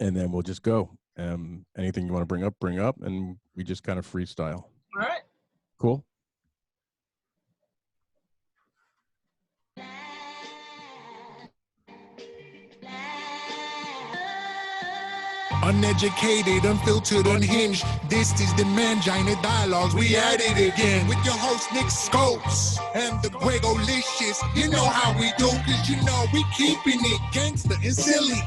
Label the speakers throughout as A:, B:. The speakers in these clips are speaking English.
A: and then we'll just go. Anything you want to bring up, and we just kind of freestyle.
B: All right.
A: Cool.
C: Uneducated, unfiltered, unhinged. This is the Mangina Dialogues. We at it again with your host Nick Scopes and the Gregalicous. You know how we do, cause you know we keeping it gangster and silly.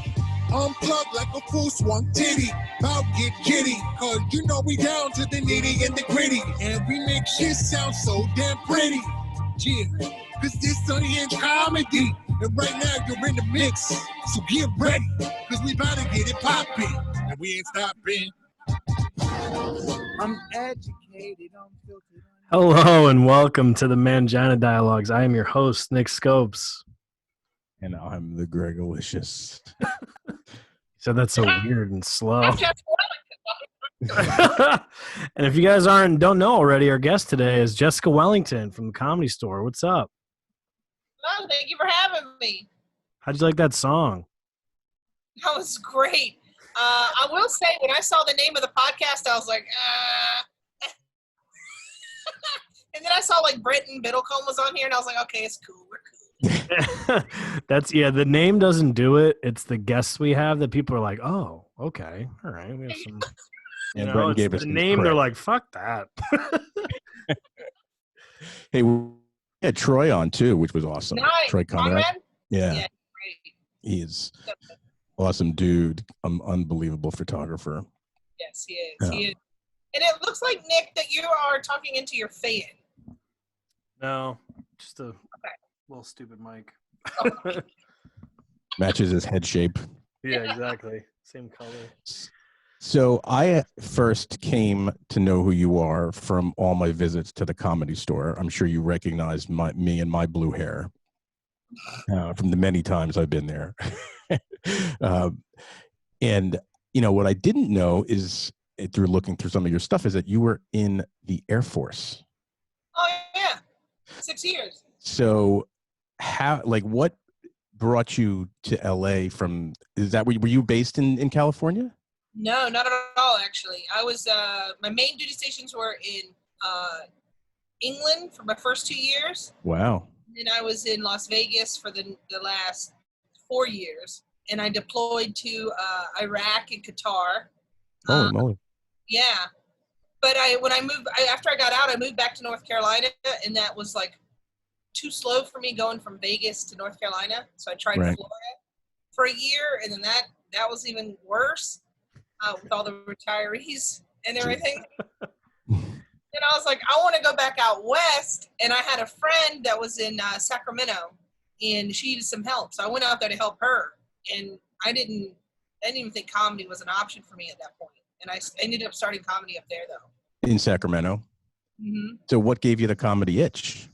C: Unplugged like a full swung titty. About get jitty, cause you know we down to the nitty and the gritty. And we make shit sound so damn pretty. Yeah, cause this unhinged comedy. And right now you're in the mix, so get ready, cause we about to get it poppin', and we ain't stopping. I'm educated, I'm filtered.
D: Hello and welcome to the Mangina Dialogues. I am your host, Nick Scopes.
A: And I'm the Gregalicous.
D: So that's so weird and slow. And if you guys don't know already, our guest today is Jessica Wellington from the Comedy Store. What's up?
B: Oh, thank you for having me.
D: How'd you like that song?
B: That was great. I will say, when I saw the name of the podcast, I was like, and then I saw like Brenton Biddlecombe was on here, and I was like, okay, it's cool. We're cool.
D: The name doesn't do it. It's the guests we have that people are like, oh, okay, all right. We have some.
A: And Brenton gave us
D: the name. They're like, fuck that.
A: Hey, we had Troy on too, which was awesome.
B: Nice.
A: Troy Conrad. Yeah.
B: Great.
A: He's awesome dude. Unbelievable photographer.
B: Yes, he is.
A: Yeah.
B: He is. And it looks like, Nick, that you are talking into your fan.
D: No, just a little stupid mic.
A: Matches his head shape.
D: Yeah, exactly. Same color.
A: So I first came to know who you are from all my visits to the Comedy Store. I'm sure you recognize me and my blue hair from the many times I've been there. And, you know, what I didn't know is, through looking through some of your stuff, is that you were in the Air Force.
B: Oh, yeah. 6 years.
A: So what brought you to LA from, were you based in California?
B: No, not at all, actually. I was, my main duty stations were in England for my first 2 years.
A: Wow.
B: And I was in Las Vegas for the last 4 years. And I deployed to Iraq and Qatar.
A: Holy moly.
B: Yeah. But after I got out, I moved back to North Carolina, and that was like too slow for me going from Vegas to North Carolina. So I tried Florida for a year, and then that was even worse. With all the retirees and everything. And I was like, I want to go back out west. And I had a friend that was in Sacramento, and she needed some help. So I went out there to help her. And I didn't even think comedy was an option for me at that point. And I ended up starting comedy up there, though.
A: In Sacramento?
B: Mm-hmm.
A: So what gave you the comedy itch?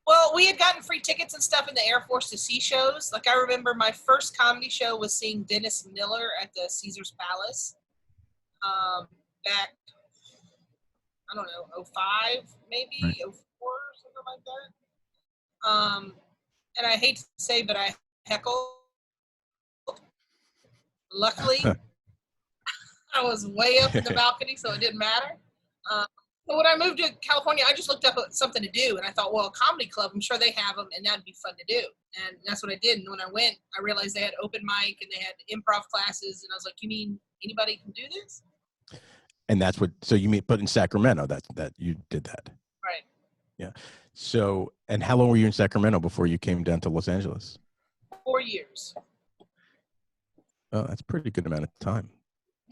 B: Well, we had gotten free tickets and stuff in the Air Force to see shows. Like, I remember my first comedy show was seeing Dennis Miller at the Caesar's Palace back, I don't know, 05 maybe, right. 04 or something like that. And I hate to say, but I heckled. Luckily, I was way up in the balcony, so it didn't matter. So when I moved to California, I just looked up something to do, and I thought, well, a comedy club, I'm sure they have them, and that'd be fun to do. And that's what I did. And when I went, I realized they had open mic, and they had improv classes, and I was like, you mean anybody can do this?
A: And that's so you mean, but in Sacramento, that you did that.
B: Right.
A: Yeah. So, and how long were you in Sacramento before you came down to Los Angeles?
B: 4 years.
A: Oh, that's a pretty good amount of time.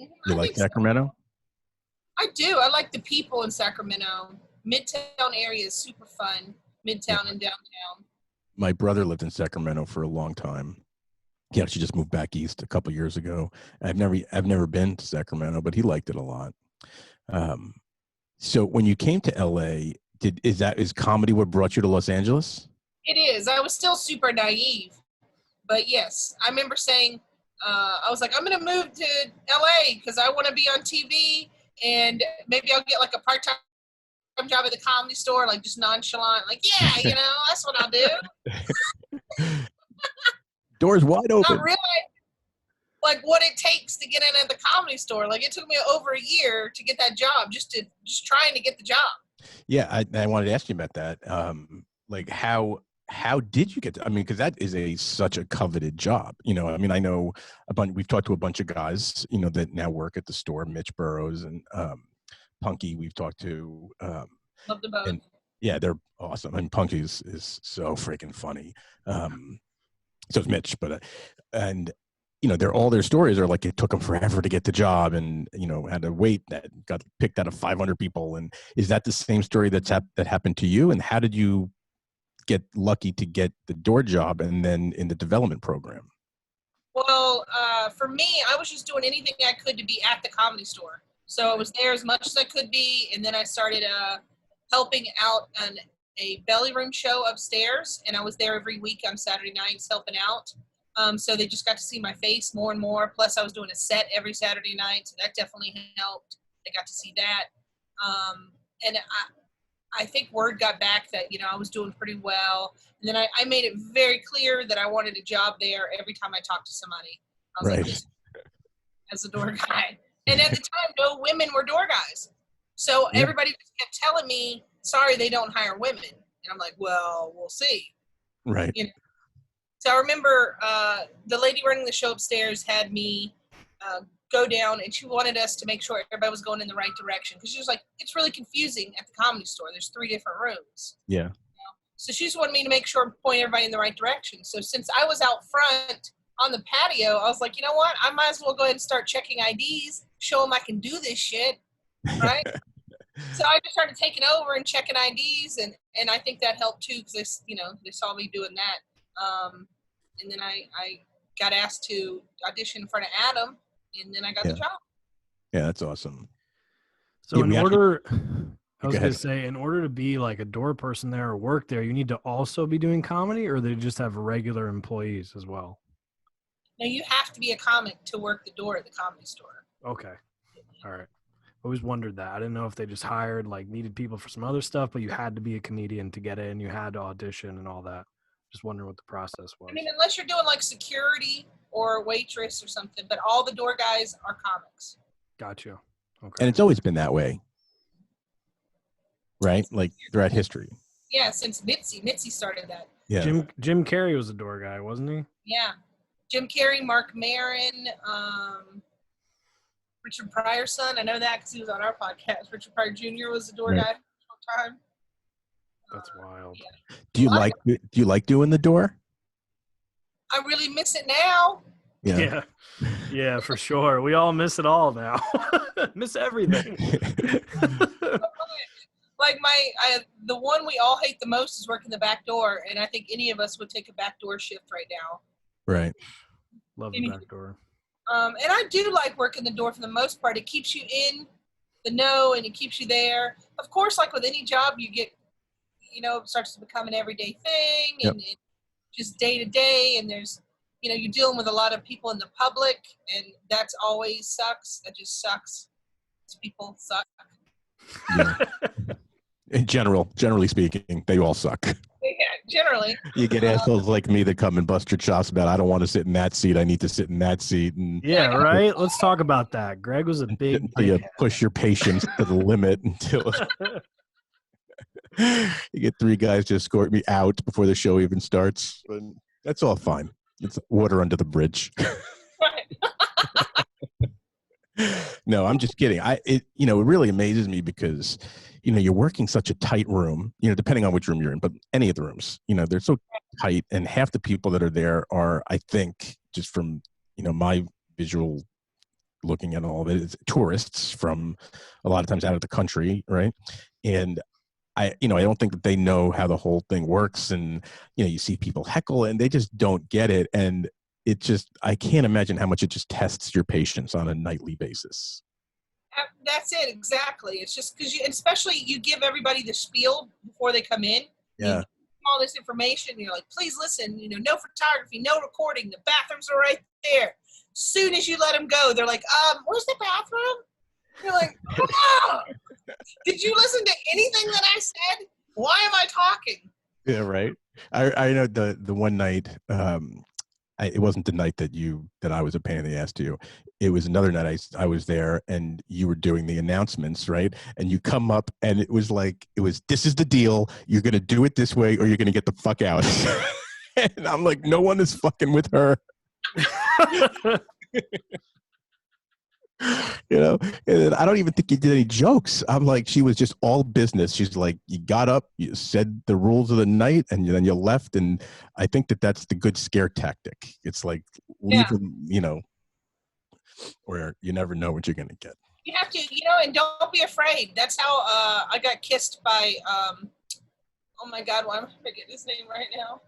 B: Mm-hmm.
A: You like Sacramento?
B: So. I do. I like the people in Sacramento. Midtown area is super fun. Midtown and downtown.
A: My brother lived in Sacramento for a long time. He actually just moved back east a couple years ago. I've never been to Sacramento, but he liked it a lot. So when you came to LA, is comedy what brought you to Los Angeles?
B: It is. I was still super naive, but yes, I remember saying, I was like, I'm going to move to LA because I want to be on TV. And maybe I'll get like a part-time job at the Comedy Store, like just nonchalant, like, yeah, that's what I'll do.
A: Doors wide open.
B: like what it takes to get in at the Comedy Store. Like it took me over a year to get that job, just trying to get the job.
A: Yeah, I wanted to ask you about that. Like how did you get to, I mean, because that is such a coveted job. You know, I mean, I know we've talked to a bunch of guys, you know, that now work at the store, Mitch Burrows and Punky we've talked to.
B: Love them both.
A: And yeah, they're awesome. I mean, Punky is so freaking funny. So is Mitch, but and you know, all their stories are like it took them forever to get the job, and you know, had to wait, that got picked out of 500 people. And is that the same story that happened to you? And how did you get lucky to get the door job and then in the development program?
B: Well, for me, I was just doing anything I could to be at the Comedy Store. So I was there as much as I could be, and then I started helping out on a belly room show upstairs, and I was there every week on Saturday nights helping out. So they just got to see my face more and more. Plus, I was doing a set every Saturday night, so that definitely helped. They got to see that. And I think word got back that, you know, I was doing pretty well. And then I made it very clear that I wanted a job there every time I talked to somebody. I was like, as a door guy. And at the time, no women were door guys. So everybody just kept telling me, sorry, they don't hire women. And I'm like, well, we'll see.
A: Right.
B: You know? So I remember the lady running the show upstairs had me go down, and she wanted us to make sure everybody was going in the right direction. Because she was like, it's really confusing at the Comedy Store. There's 3 different rooms.
A: Yeah.
B: You know? So she just wanted me to make sure point everybody in the right direction. So since I was out front on the patio, I was like, you know what? I might as well go ahead and start checking IDs, show them I can do this shit, right? So I just started taking over and checking IDs, and I think that helped too, because they saw me doing that. And then I got asked to audition in front of Adam, and then I got the job. Yeah,
A: that's awesome.
D: So in order to be like a door person there or work there, you need to also be doing comedy, or they just have regular employees as well?
B: No, you have to be a comic to work the door at the Comedy Store.
D: Okay. All right. Always wondered that. I didn't know if they just needed people for some other stuff, but you had to be a comedian to get in. You had to audition and all that. Just wondering what the process was.
B: I mean, unless you're doing like security or waitress or something, but all the door guys are comics.
D: Gotcha. Okay.
A: And it's always been that way, right? Like throughout history.
B: Yeah, since Mitzi started that.
A: Yeah.
D: Jim Carrey was a door guy, wasn't he?
B: Yeah. Jim Carrey, Mark Maron, Richard Pryor's son. I know that because he was on our podcast. Richard Pryor Jr. was a door guy for a short time.
D: That's wild.
B: Yeah.
A: Do you like doing the door?
B: I really miss it now.
D: Yeah, for sure. We all miss it all now. Miss everything.
B: Like the one we all hate the most is working the back door, and I think any of us would take a back door shift right now.
A: Right.
D: Love the back door. And
B: I do like working the door for the most part. It keeps you in the know, and it keeps you there. Of course, like with any job, you get, it starts to become an everyday thing, and it just day to day, and there's, you're dealing with a lot of people in the public, and that's always sucks. That just sucks. People suck.
A: Yeah. In generally speaking, they all suck.
B: Yeah, generally.
A: You get assholes like me that come and bust your chops about, I don't want to sit in that seat. I need to sit in that seat. And
D: yeah, right. Let's talk about that. Greg was a big
A: you push your patience to the limit until you get 3 guys to escort me out before the show even starts. But that's all fine. It's water under the bridge. No, I'm just kidding. It really amazes me because, you're working such a tight room, depending on which room you're in, but any of the rooms, they're so tight, and half the people that are there are, I think, just from, my visual looking at all of it, is tourists from a lot of times out of the country. Right. And I don't think that they know how the whole thing works. And, you see people heckle and they just don't get it. And I can't imagine how much it just tests your patience on a nightly basis.
B: That's it. Exactly. It's just because especially you give everybody the spiel before they come in.
A: Yeah.
B: You give them all this information. You're like, please listen, no photography, no recording. The bathrooms are right there. Soon as you let them go, they're like, where's the bathroom? You're like, oh, did you listen to anything that I said? Why am I talking?
A: Yeah, right. I know the one night it wasn't the night that I was a pain in the ass to you. It was another night I was there and you were doing the announcements, right? And you come up and it was this is the deal. You're going to do it this way or you're going to get the fuck out. And I'm like, no one is fucking with her. You know, and I don't even think you did any jokes. I'm like, she was just all business. She's like, you got up, you said the rules of the night, and then you left. And I think that's the good scare tactic. It's like, leave them, you know, where you never know what you're going to get.
B: You have to, you know, and don't be afraid. That's how I got kissed by, oh my God, why am I forgetting his name right now?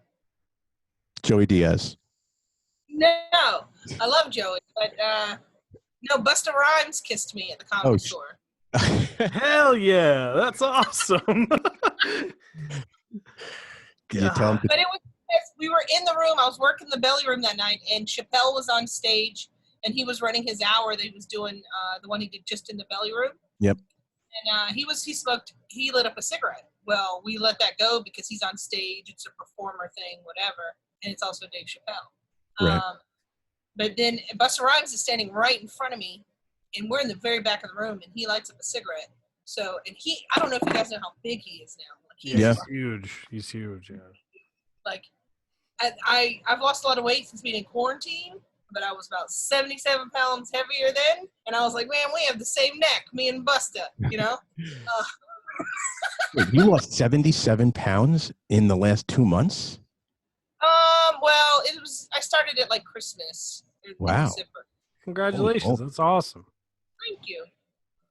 A: Joey Diaz.
B: No, I love Joey, but no, Busta Rhymes kissed me at the Comedy Store.
D: Hell yeah, that's awesome.
A: Can you tell him?
B: But it was, we were in the room. I was working the belly room that night, and Chappelle was on stage, and he was running his hour that he was doing, the one he did just in the belly room.
A: Yep.
B: And he lit up a cigarette. Well, we let that go because he's on stage. It's a performer thing, whatever. And it's also Dave Chappelle.
A: Right.
B: But then Busta Rhymes is standing right in front of me, and we're in the very back of the room, and he lights up a cigarette. So, and I don't know if you guys know how big he is now. Like,
D: he's huge. He's huge, yeah.
B: Like, I've lost a lot of weight since being in quarantine, but I was about 77 pounds heavier then, and I was like, man, we have the same neck, me and Busta, you know?
A: Wait, you lost 77 pounds in the last 2 months?
B: Well, I started at like Christmas.
A: Wow.
B: December.
D: Congratulations. That's awesome.
B: Thank you.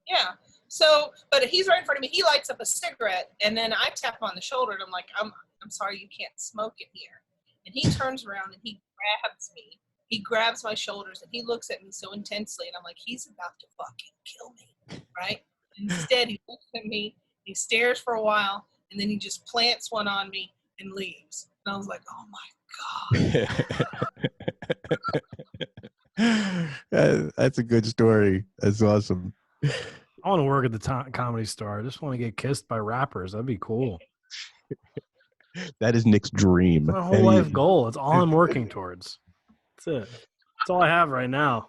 B: Yeah. So, but he's right in front of me. He lights up a cigarette, and then I tap him on the shoulder, and I'm like, I'm sorry, you can't smoke in here. And he turns around and he grabs me. He grabs my shoulders and he looks at me so intensely, and I'm like, he's about to fucking kill me, right? Instead, he looks at me, he stares for a while, and then he just plants one on me and leaves. And I was like, oh my
A: God. That's a good story. That's awesome.
D: I want to work at the Comedy Store. I just want to get kissed by rappers. That'd be cool.
A: That is Nick's dream.
D: My whole life goal. It's all I'm working towards. That's it. That's all I have right now.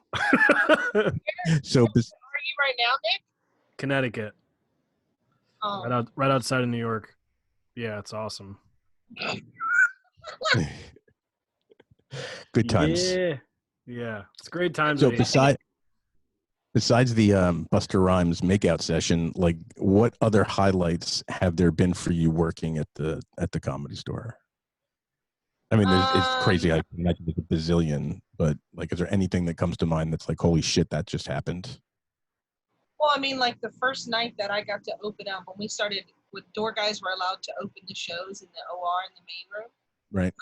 A: So,
B: are you right now, Nick?
D: Connecticut.
B: Oh.
D: Right outside of New York. Yeah, it's awesome.
A: Good times.
D: Yeah. It's great times.
A: So besides the Busta Rhymes makeout session, like, what other highlights have there been for you working at the Comedy Store? I mean, it's crazy. I can imagine there's a bazillion, but like, is there anything that comes to mind that's like, holy shit, that just happened?
B: Well, I mean, like the first night that I got to open up, when we started with door guys were allowed to open the shows in the OR in the main room.
A: Right.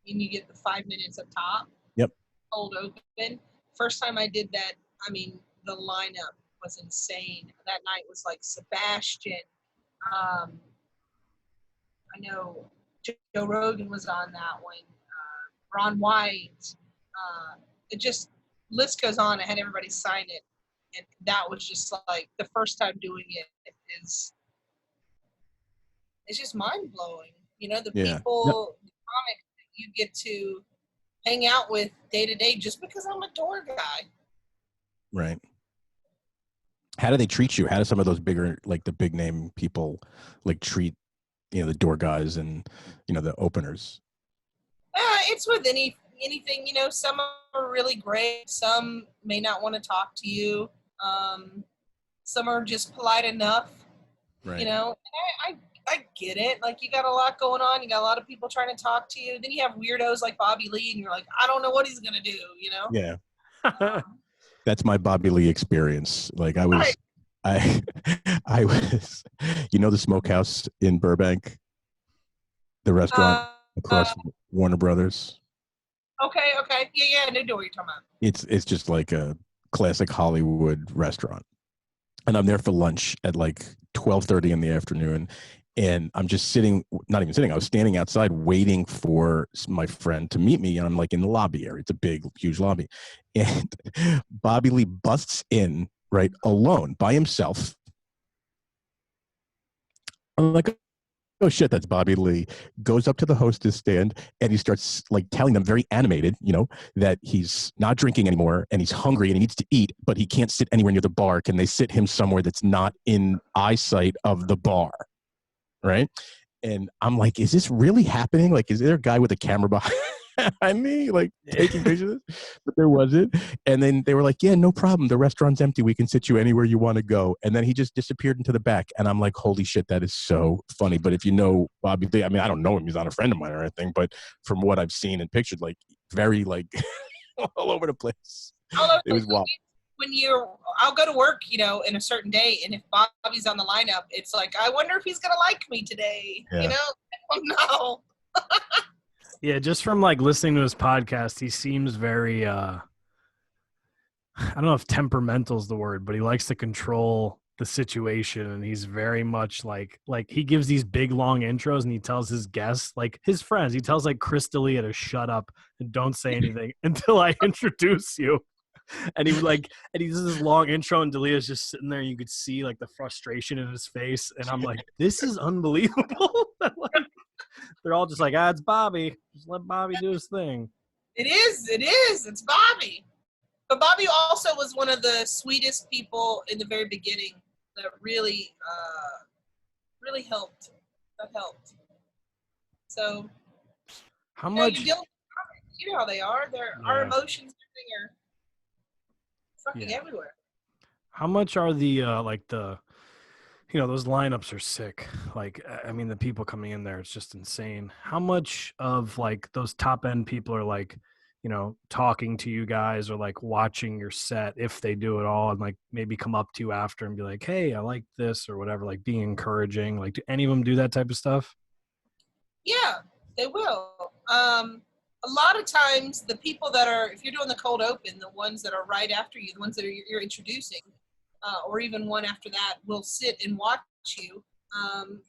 B: And you get the 5 minutes up top.
A: Yep.
B: Hold open. First time I did that, I mean, the lineup was insane. That night was like Sebastian. I know Joe Rogan was on that one. Ron White. It just, list goes on. I had everybody sign it. And that was just like the first time doing it it's just mind blowing. You know, the people, the comics that you get to hang out with day to day just because I'm a door guy.
A: Right. How do they treat you? How do some of those bigger, like the big name people, like treat, you know, the door guys and, you know, the openers?
B: It's with anything, you know, some are really great. Some may not want to talk to you. Some are just polite enough,
A: right.
B: You know, and I get it. Like, you got a lot going on. You got a lot of people trying to talk to you. Then you have weirdos like Bobby Lee, and you're like, I don't know what he's going to do, you know?
A: Yeah. That's my Bobby Lee experience. Like, I was, I was, you know, the Smokehouse in Burbank, the restaurant across Warner Brothers.
B: Okay. Yeah, I know what you're talking about.
A: It's just like a classic Hollywood restaurant. And I'm there for lunch at like 12:30 in the afternoon. And I'm just not even sitting, I was standing outside waiting for my friend to meet me. And I'm like in the lobby area. It's a big, huge lobby. And Bobby Lee busts in, right, alone, by himself. I'm like, oh shit, that's Bobby Lee, goes up to the hostess stand and he starts like telling them, very animated, that he's not drinking anymore and he's hungry and he needs to eat, but he can't sit anywhere near the bar. Can they sit him somewhere that's not in eyesight of the bar? Right. And I'm like, is this really happening? Like, is there a guy with a camera behind me, like taking pictures? But there wasn't. And then they were like, yeah, no problem. The restaurant's empty. We can sit you anywhere you want to go. And then he just disappeared into the back. And I'm like, holy shit, that is so funny. But if you know Bobby Lee, I mean, I don't know him. He's not a friend of mine or anything. But from what I've seen and pictured, like very like all over the place. It was wild.
B: I'll go to work, in a certain day, and if Bobby's on the lineup, it's like, I wonder if he's gonna like me today.
A: Yeah.
B: Oh no.
D: Yeah, just from like listening to his podcast, he seems very I don't know if temperamental is the word, but he likes to control the situation, and he's very much like he gives these big long intros and he tells his guests, like his friends, he tells like Chris D'Elia to shut up and don't say anything until I introduce you. And he does this long intro and D'Elia's just sitting there and you could see like the frustration in his face. And I'm like, this is unbelievable. Like, they're all just like, it's Bobby. Just let Bobby do his thing.
B: It is. It's Bobby. But Bobby also was one of the sweetest people in the very beginning that really helped. That helped. So
D: how much
B: you know how they are. Our emotions are fucking everywhere.
D: How much are the those lineups are sick. Like, I mean, the people coming in there, it's just insane. How much of like those top end people are like, talking to you guys or like watching your set, if they do it all, and like maybe come up to you after and be like, hey, I like this or whatever, like being encouraging? Like, do any of them do that type of stuff?
B: Yeah, they will. A lot of times the people that are, if you're doing the cold open, the ones that are right after you, the ones that you're introducing, or even one after that, will sit and watch you.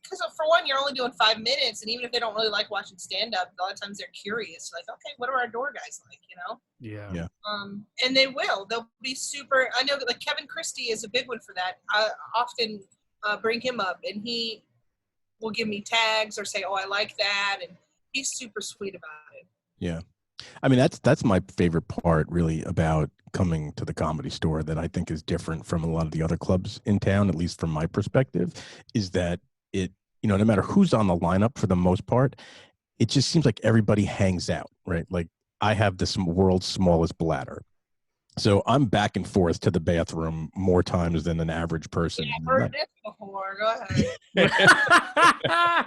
B: Because for one, you're only doing 5 minutes, and even if they don't really like watching stand-up, a lot of times they're curious, like, okay, what are our door guys like,
D: Yeah.
B: And they'll be super, I know like Kevin Christie is a big one for that. I often bring him up, and he will give me tags or say, oh, I like that, and he's super sweet about it.
A: Yeah. I mean, that's my favorite part really about coming to the Comedy Store, that I think is different from a lot of the other clubs in town, at least from my perspective, is that it, no matter who's on the lineup, for the most part, it just seems like everybody hangs out, right? Like, I have this world's smallest bladder. So I'm back and forth to the bathroom more times than an average person.
B: Yeah, I've heard this before. Go ahead.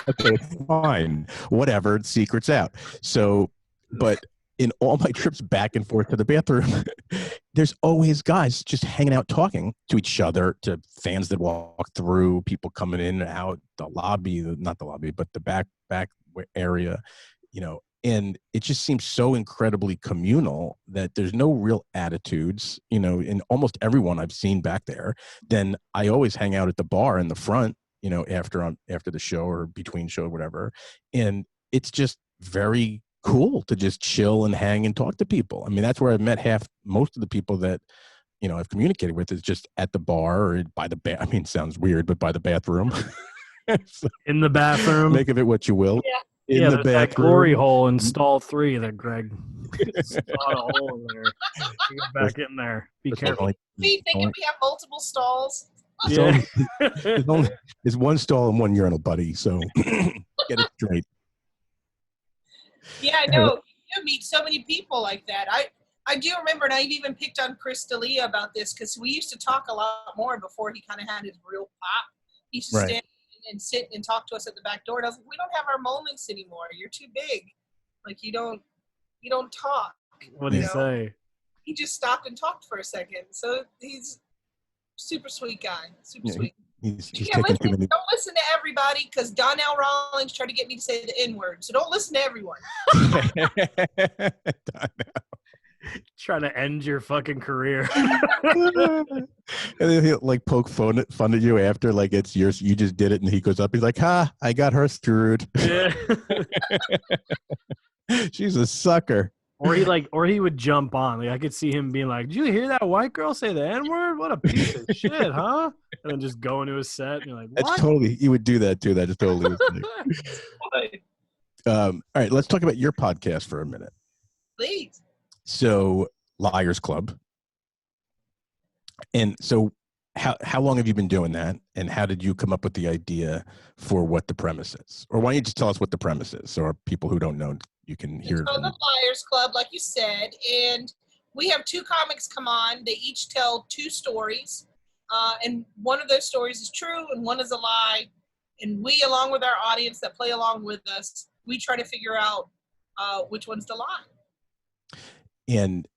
A: Okay, fine. Whatever. Secret's out. So, but in all my trips back and forth to the bathroom, there's always guys just hanging out, talking to each other, to fans that walk through, people coming in and out, the lobby, not the lobby, but the back area, and it just seems so incredibly communal that there's no real attitudes, in almost everyone I've seen back there. Then I always hang out at the bar in the front, after the show or between show or whatever. And it's just very cool to just chill and hang and talk to people. I mean, that's where I've met most of the people that, I've communicated with, is just at the bar or by the I mean, it sounds weird, but by the bathroom. So,
D: in the bathroom.
A: Make of it what you will.
B: Yeah.
A: In the bathroom.
D: That glory hole in stall 3 that Greg sawed a hole in there. You go back in there. Be careful.
B: Me thinking we have multiple stalls.
A: There's one stall and one urinal, buddy. So get it straight.
B: Yeah, I know. You meet so many people like that. I do remember, and I've even picked on Chris D'Elia about this, because we used to talk a lot more before he kind of had his real pop. He used to stand and sit and talk to us at the back door. And I was like, we don't have our moments anymore. You're too big. Like, you don't talk.
D: What did he say?
B: He just stopped and talked for a second. So he's super sweet guy. Super sweet.
A: He's
B: don't listen to everybody, because Donnell Rawlings tried to get me to say the N-word. So don't listen to everyone.
D: Trying to end your fucking career.
A: And then he'll like poke fun at you after, like it's yours, you just did it, and he goes up, he's like, ha, I got her screwed.
D: Yeah.
A: She's a sucker.
D: Or he would jump on. Like I could see him being like, "Did you hear that white girl say the N-word? What a piece of shit, huh?" And then just go into his set and you're like, "What?"
A: That's totally. He would do that too. That just totally was. All right, let's talk about your podcast for a minute.
B: Please.
A: So, Liars Club. And so, how long have you been doing that? And how did you come up with the idea for what the premise is? Or why don't you just tell us what the premise is, so our people who don't know, you can hear.
B: It's called the Liars Club, like you said, and we have 2 comics come on. They each tell 2 stories, and one of those stories is true, and one is a lie. And we, along with our audience that play along with us, we try to figure out which one's the lie.
A: And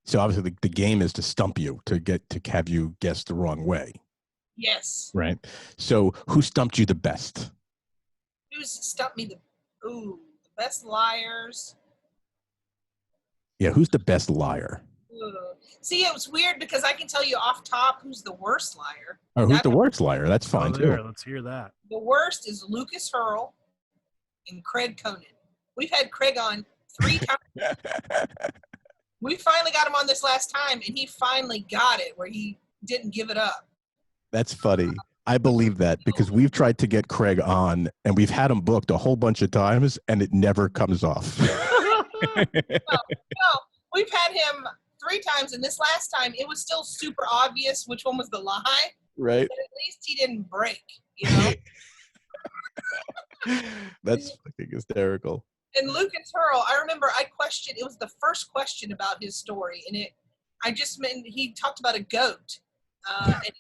A: so obviously the game is to stump you, to have you guess the wrong way.
B: Yes.
A: Right. So who stumped you the best?
B: Who's stumped me the best liars?
A: Yeah, who's the best liar?
B: See, it was weird because I can tell you off top who's the worst liar.
A: Oh, who's the worst liar? That's fine too.
D: Let's hear that.
B: The worst is Lucas Hurl and Craig Conan. We've had Craig on 3 times. We finally got him on this last time, and he finally got it where he didn't give it up.
A: That's funny. I believe that because we've tried to get Craig on, and we've had him booked a whole bunch of times, and it never comes off.
B: No, we've had him 3 times, and this last time, it was still super obvious which one was the lie.
A: Right.
B: But at least he didn't break, you know?
A: That's fucking hysterical.
B: And Lucas Hurl, I remember it was the first question about his story, and he talked about a goat, and he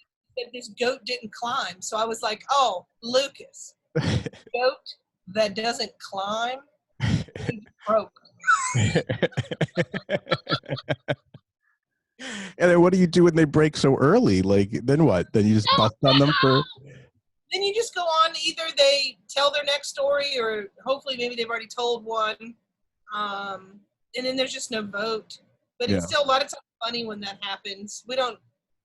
B: said this goat didn't climb. So I was like, oh, Lucas, goat that doesn't climb, he's broke.
A: And then what do you do when they break so early? Like, then what? Then you just bust on them for...
B: Then you just go on. Either they tell their next story, or hopefully maybe they've already told one. And then there's just no vote. But it's still a lot of times funny when that happens. We don't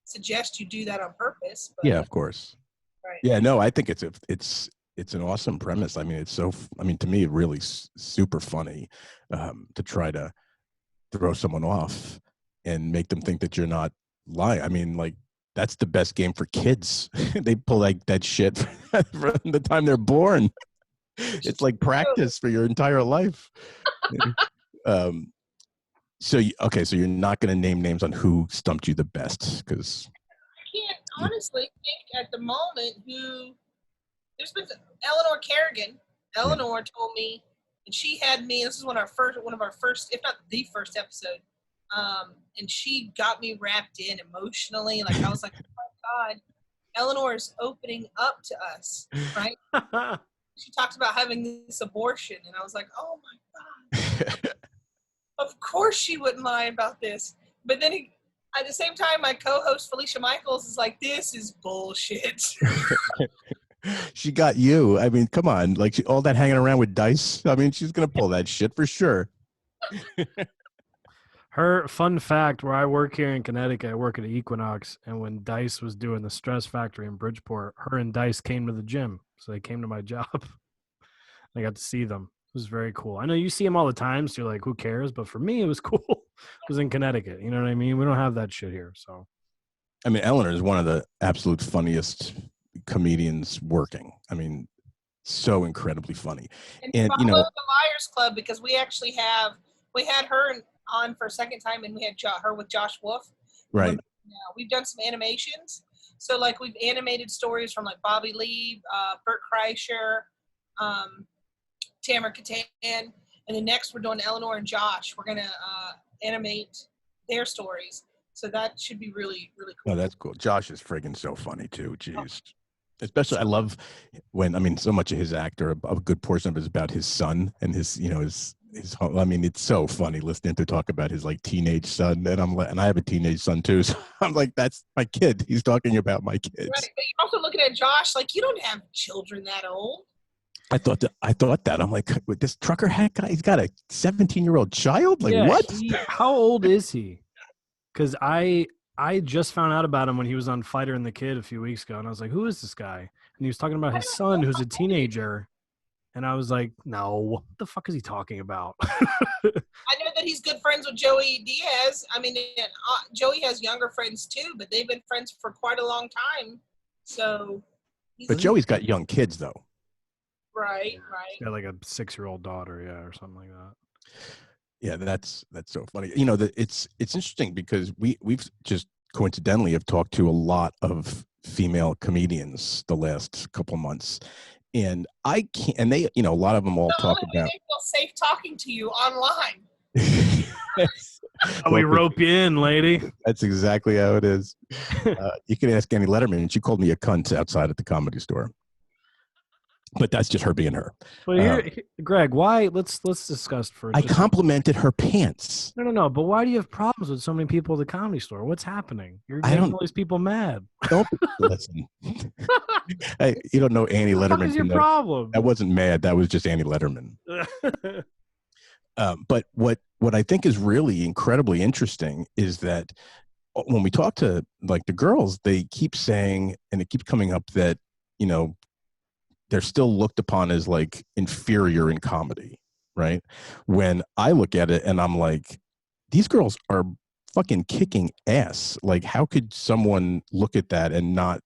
B: suggest you do that on purpose. But,
A: yeah, of course.
B: Right.
A: Yeah, no, I think it's an awesome premise. I mean, to me, really super funny to try to throw someone off and make them think that you're not lying. I mean, like, that's the best game for kids. They pull like that shit from the time they're born. It's like practice for your entire life. So you're not going to name names on who stumped you the best, because
B: I can't honestly think at the moment who. There's been Eleanor Kerrigan. Eleanor told me, and she had me. This is one of our first, if not the first episode. And she got me wrapped in emotionally. Like, I was like, oh my God, Eleanor's opening up to us, right? She talked about having this abortion, and I was like, oh my God. Of course she wouldn't lie about this. But then at the same time, my co-host Felicia Michaels is like, this is bullshit.
A: She got you. I mean, come on. Like, all that hanging around with Dice. I mean, she's going to pull that shit for sure.
D: Her fun fact, where I work here in Connecticut, I work at Equinox, and when Dice was doing the Stress Factory in Bridgeport, her and Dice came to the gym. So they came to my job. I got to see them. It was very cool. I know you see them all the time, so you're like, who cares? But for me, it was cool. It was in Connecticut. You know what I mean? We don't have that shit here. So,
A: I mean, Eleanor is one of the absolute funniest comedians working. I mean, so incredibly funny.
B: And you know, the Liars Club, because we had her on for a second time, and we had her with Josh Wolf.
A: Right.
B: We've done some animations. So, like, we've animated stories from, like, Bobby Lee, Bert Kreischer, Tamara Katan, and then next we're doing Eleanor and Josh. We're going to animate their stories. So that should be really, really cool.
A: Oh, that's cool. Josh is friggin' so funny, too. Jeez. Especially, I love when, I mean, so much of his actor, a good portion of it is about his son and his home. I mean, it's so funny listening to talk about his, like, teenage son. And and I have a teenage son, too. So I'm like, that's my kid. He's talking about my kids.
B: Right. But you're also looking at Josh, like, you don't have children that old.
A: I thought that. I'm like, with this trucker hat guy, he's got a 17-year-old child? Like, yeah, what?
D: How old is he? Because I just found out about him when he was on Fighter and the Kid a few weeks ago, and I was like, who is this guy? And he was talking about his son, who's a teenager. And I was like, no, what the fuck is he talking about?
B: I know that he's good friends with Joey Diaz. I mean, Joey has younger friends too, but they've been friends for quite a long time. So,
A: but Joey's got young kids though.
B: Right.
D: He's got like a 6-year-old daughter, or something like that.
A: Yeah, that's so funny. It's interesting because we've just coincidentally have talked to a lot of female comedians the last couple months, and I can't. And they, a lot of them all talk about.
B: They feel safe talking to you online.
D: We rope you in, lady.
A: That's exactly how it is. You can ask Annie Letterman, and she called me a cunt outside at the Comedy Store. But that's just her being her.
D: But here, Greg, why? Let's discuss first.
A: I complimented her pants.
D: No. But why do you have problems with so many people at the Comedy Store? What's happening? You're making all these people mad.
A: Don't listen. You don't know Annie Letterman.
D: What is your problem?
A: That wasn't mad. That was just Annie Letterman. But what I think is really incredibly interesting is that when we talk to like the girls, they keep saying, and it keeps coming up that they're still looked upon as like inferior in comedy, right? When I look at it and I'm like, these girls are fucking kicking ass. Like, how could someone look at that and not,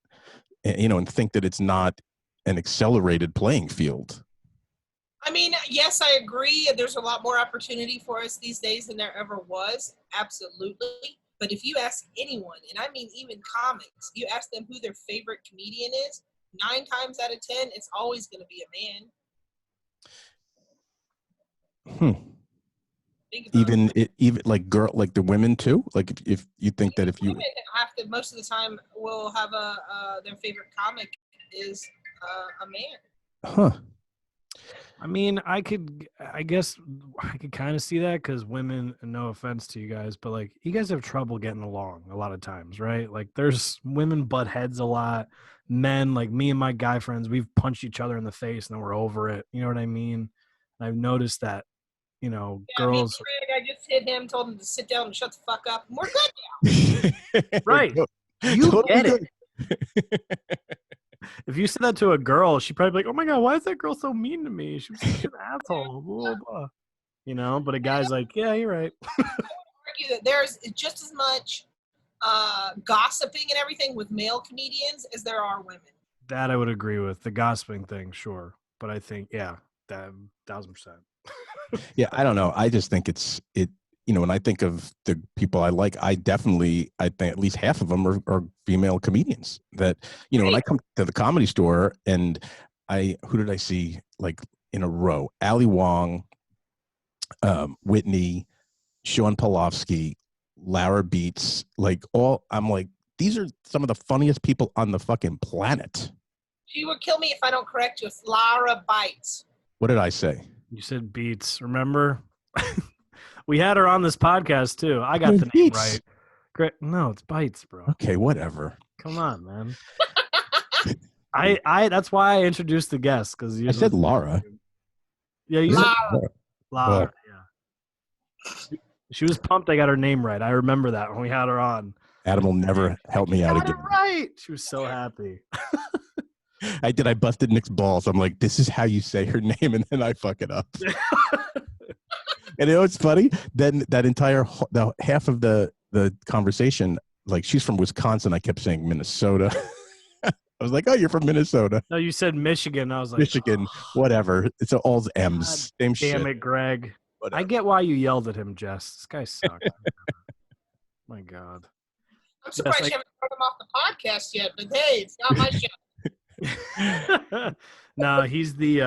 A: and think that it's not an accelerated playing field?
B: I mean, yes, I agree. There's a lot more opportunity for us these days than there ever was. Absolutely. But if you ask anyone, and I mean even comics, you ask them who their favorite comedian is, 9 times out of 10, it's always going to be a man.
A: Even like the women too. Like if you think that if you
B: women have to, most of the time will have their favorite comic is a man.
A: Huh.
D: I mean, I guess I could kind of see that because women, no offense to you guys, but like you guys have trouble getting along a lot of times, right? Like there's women butt heads a lot. Men, like me and my guy friends, we've punched each other in the face and then we're over it. You know what I mean? I've noticed that, girls.
B: I just hit him, told him to sit down and shut the fuck up. And we're good now.
D: Right. You get it. If you said that to a girl, she'd probably be like, oh my God, why is that girl so mean to me? She was such an asshole. Blah, blah, blah. But a guy's like, yeah, you're right.
B: I would argue that there's just as much gossiping and everything with male comedians as there are women.
D: That I would agree with. The gossiping thing, sure. But I think, that 1,000%.
A: Yeah, I don't know. I just think when I think of the people I like, I think at least half of them are female comedians that, when I come to the Comedy Store and who did I see like in a row? Ali Wong, Whitney, Sean Polofsky, Lara Beats, I'm like, these are some of the funniest people on the fucking planet.
B: She would kill me if I don't correct you. It's Lara Bites.
A: What did I say?
D: You said Beats, remember? We had her on this podcast too. I got the name right. Great. No, it's Bites, bro.
A: Okay, whatever.
D: Come on, man. I that's why I introduced the guest because
A: I said Laura.
D: Yeah, you said Laura. Yeah. She was pumped I got her name right. I remember that when we had her on.
A: Adam will never help me out again.
D: Right. She was so happy.
A: I busted Nick's balls. I'm like, this is how you say her name, and then I fuck it up. And it's funny. Then that entire half of the conversation, like she's from Wisconsin. I kept saying Minnesota. I was like, oh, you're from Minnesota.
D: No, you said Michigan. I was like,
A: Michigan, whatever. It's all M's. Same shit.
D: Damn it, Greg. Whatever. I get why you yelled at him, Jess. This guy sucks. My God.
B: I'm surprised you haven't brought him off the podcast yet, but hey, it's not my show.
D: No, he's the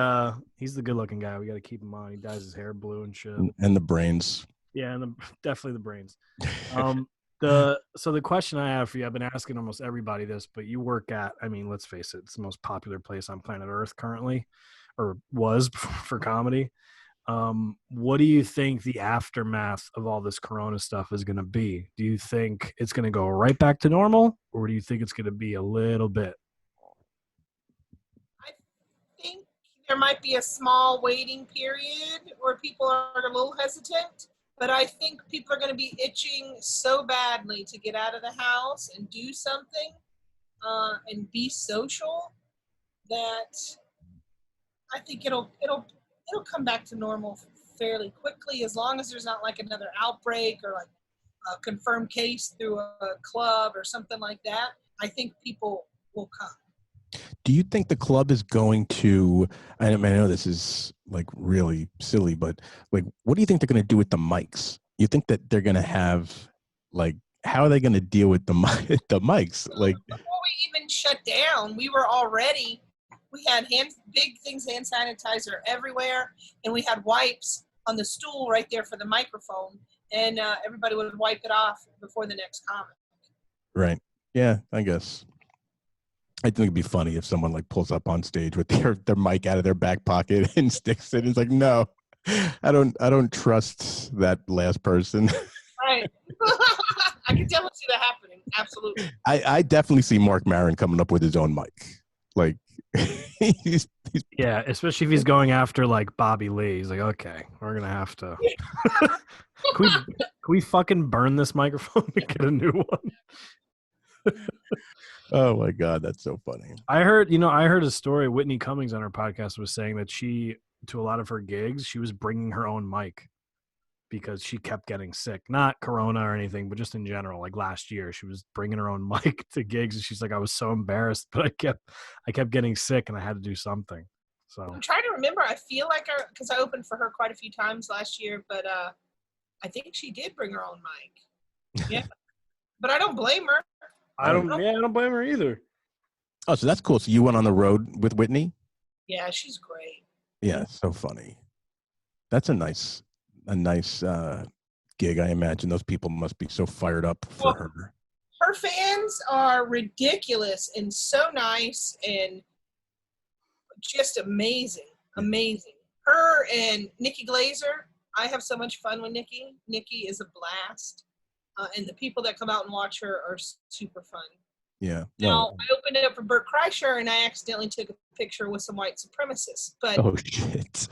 D: good-looking guy. We got to keep him on. He dyes his hair blue and shit.
A: And the brains.
D: Yeah, and definitely the brains. So the question I have for you, I've been asking almost everybody this, but you work at, I mean, let's face it, it's the most popular place on planet Earth currently, or was for comedy. What do you think the aftermath of all this Corona stuff is going to be? Do you think it's going to go right back to normal, or do you think it's going to be a little bit?
B: I think there might be a small waiting period where people are a little hesitant, but I think people are going to be itching so badly to get out of the house and do something and be social that I think it'll come back to normal fairly quickly, as long as there's not like another outbreak or like a confirmed case through a club or something like that. I think people will come.
A: Do you think the club is going to, I know this is like really silly, but like, what do you think they're going to do with the mics? You think that they're going to have, like, how are they going to deal with the mics? Like,
B: before we even shut down, we had big things, hand sanitizer everywhere, and we had wipes on the stool right there for the microphone, and everybody would wipe it off before the next comic.
A: Right. Yeah, I guess. I think it'd be funny if someone like pulls up on stage with their mic out of their back pocket and sticks it. It's like, no, I don't trust that last person.
B: Right. I can definitely see that happening. Absolutely.
A: I definitely see Mark Maron coming up with his own mic. Like, he's
D: yeah, especially if he's going after like Bobby Lee. He's like, okay, we're gonna have to. Can we fucking burn this microphone and get a new one?
A: Oh my God, that's so funny.
D: I heard a story. Whitney Cummings on her podcast was saying that she, to a lot of her gigs, she was bringing her own mic because she kept getting sick. Not corona or anything, but just in general. Like last year, she was bringing her own mic to gigs, and she's like, I was so embarrassed, but I kept getting sick, and I had to do something. So
B: I'm trying to remember. I feel like because I opened for her quite a few times last year, but I think she did bring her own mic. Yeah, but I don't blame her.
D: I don't blame her either.
A: Oh, so that's cool. So you went on the road with Whitney?
B: Yeah, she's great.
A: Yeah, so funny. That's a nice gig. I imagine those people must be so fired up for her.
B: Her fans are ridiculous and so nice and just amazing. Her and Nikki Glazer, I have so much fun with Nikki. Nikki is a blast. And the people that come out and watch her are super fun.
A: Yeah.
B: Now, I opened it up for Bert Kreischer, and I accidentally took a picture with some white supremacists. But
A: oh shit!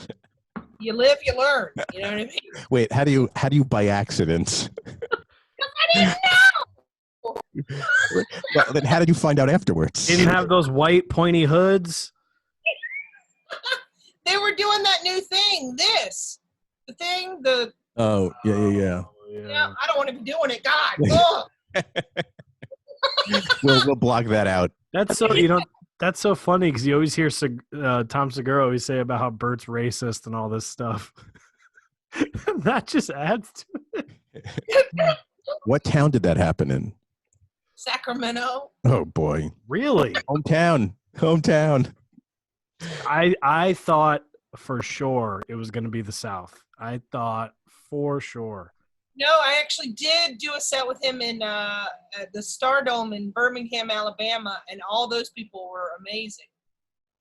B: You live, you learn. You know what I mean?
A: Wait, how do you by accident?
B: I didn't know.
A: Well, then how did you find out afterwards?
D: Didn't have those white pointy hoods.
B: They were doing that new thing.
A: Oh yeah.
B: Yeah, I don't want to be doing it. God,
A: we'll block that out.
D: That's so that's so funny because you always hear Tom Segura always say about how Bert's racist and all this stuff. That just adds to it.
A: What town did that happen in?
B: Sacramento.
A: Oh boy,
D: really?
A: Hometown.
D: I thought for sure it was going to be the South. I thought for sure.
B: No, I actually did do a set with him in at the Stardome in Birmingham, Alabama, and all those people were amazing.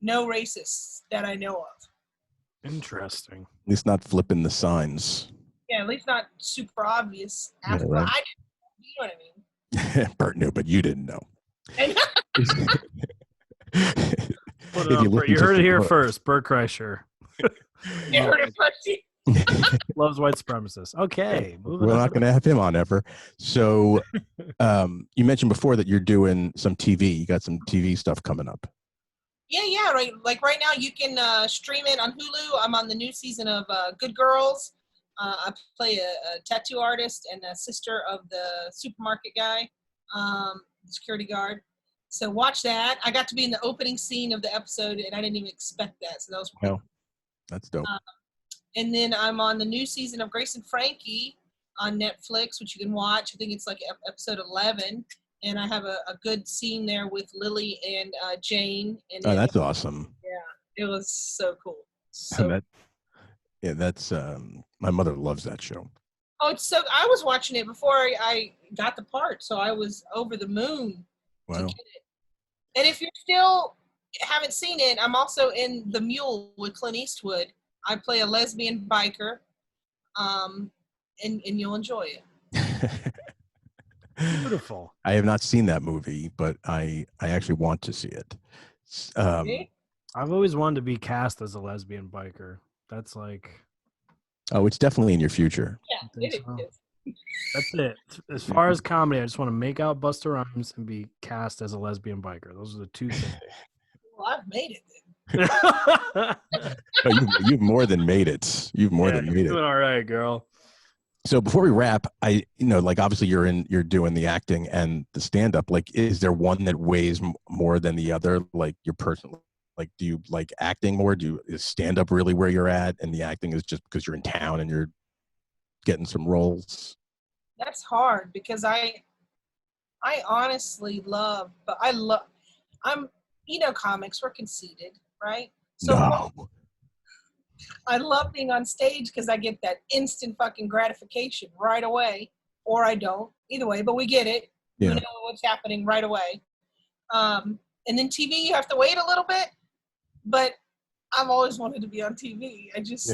B: No racists that I know of.
D: Interesting.
A: At least not flipping the signs.
B: Yeah, at least not super obvious. After
A: right.
B: I didn't, you know what I mean?
A: Bert knew, but you didn't know.
D: You heard it here first. Bert Kreischer.
B: You heard it first.
D: Loves white supremacists. Okay.
A: We're not going to have him on ever. So you mentioned before that you're doing some TV. You got some TV stuff coming up.
B: Yeah. Right. Like right now you can stream it on Hulu. I'm on the new season of Good Girls. I play a tattoo artist and a sister of the supermarket guy, security guard. So watch that. I got to be in the opening scene of the episode, and I didn't even expect that. So that was cool.
A: Oh, that's dope.
B: And then I'm on the new season of Grace and Frankie on Netflix, which you can watch. I think it's like episode 11. And I have a good scene there with Lily and Jane. And
A: that's awesome.
B: Yeah, it was so cool.
A: That's my mother loves that show.
B: Oh, it's so. I was watching it before I got the part, so I was over the moon to get it. And if you still haven't seen it, I'm also in The Mule with Clint Eastwood. I play a lesbian biker, and you'll enjoy it.
D: Beautiful.
A: I have not seen that movie, but I actually want to see it.
D: I've always wanted to be cast as a lesbian biker. That's like...
A: Oh, it's definitely in your future.
B: Yeah, it is.
D: That's it. As far as comedy, I just want to make out Busta Rhymes and be cast as a lesbian biker. Those are the two things.
B: Well, I've made it
A: Oh, you've more than made it. You've more than made it.
D: Doing all right, girl.
A: So before we wrap, like obviously you're doing the acting and the stand up. Like, is there one that weighs more than the other? Like your personal, like, do you like acting more? Is stand up really where you're at, and the acting is just because you're in town and you're getting some roles?
B: That's hard because I honestly love, comics, we're conceited, right? So
A: No.
B: I love being on stage because I get that instant fucking gratification right away, or I don't. Either way, but we get it.
A: Yeah.
B: We know what's happening right away. And then TV, you have to wait a little bit, but I've always wanted to be on TV. It's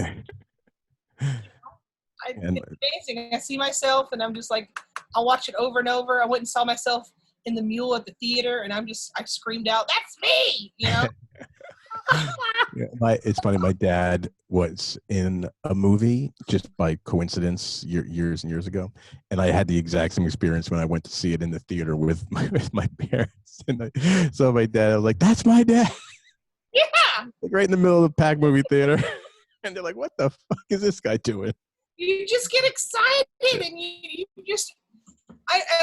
B: amazing. I see myself and I'm just like, I'll watch it over and over. I went and saw myself in The Mule at the theater and I screamed out, "That's me!"
A: It's funny. My dad was in a movie just by coincidence years and years ago, and I had the exact same experience when I went to see it in the theater with my parents. And so my dad, I was like, "That's my dad!"
B: Yeah,
A: like right in the middle of the packed movie theater, and they're like, "What the fuck is this guy doing?"
B: You just get excited, and you just.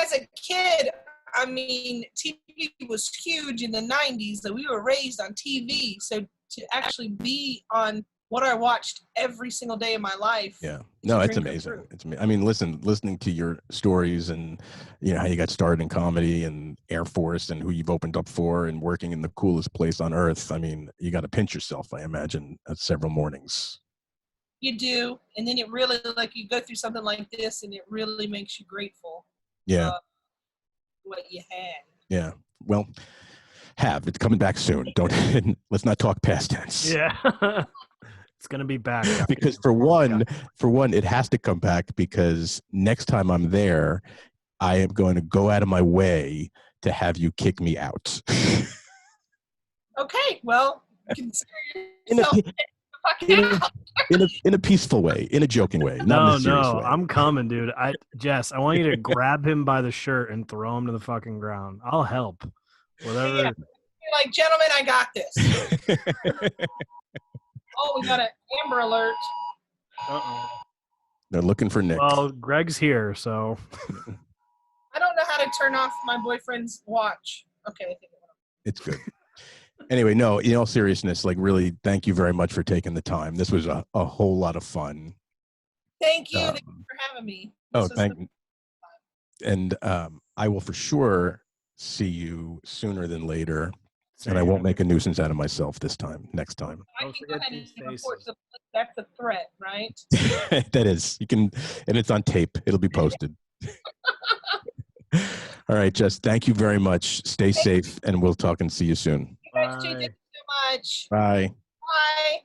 B: As a kid, I mean, TV was huge in the 90s. That we were raised on TV, so to actually be on what I watched every single day of my life.
A: Yeah, no, it's amazing. It's amazing. I mean, listening to your stories and how you got started in comedy and Air Force and who you've opened up for and working in the coolest place on earth. I mean, you got to pinch yourself, I imagine, at several mornings.
B: You do, and then it really you go through something like this, and it really makes you grateful.
A: Yeah.
B: What you had.
A: Yeah. Well, it's coming back soon. Let's not talk past tense.
D: Yeah. It's going to be back.
A: Because for one, it has to come back because next time I'm there, I am going to go out of my way to have you kick me out.
B: Okay. Well, consider yourself
A: in a peaceful way, in a joking way, not in a serious way.
D: I'm coming, dude. Jess, I want you to grab him by the shirt and throw him to the fucking ground. I'll help. Whatever.
B: Yeah. You're like, gentlemen, I got this. Oh, we got an Amber Alert.
D: Uh-oh.
A: They're looking for Nick.
D: Well, Greg's here, so.
B: I don't know how to turn off my boyfriend's watch. Okay, I think
A: it's good. Anyway, no, in all seriousness, really, thank you very much for taking the time. This was a whole lot of fun.
B: Thank you. Thank you for having me.
A: Thank you. And I will for sure see you sooner than later. And I won't make a nuisance out of myself next time.
B: I can go ahead and report that's a threat, right?
A: That is. You can, and it's on tape. It'll be posted. All right, Jess, thank you very much. Stay safe, and we'll talk and see you soon.
B: You guys too. Thank you so much.
A: Bye.
B: Bye.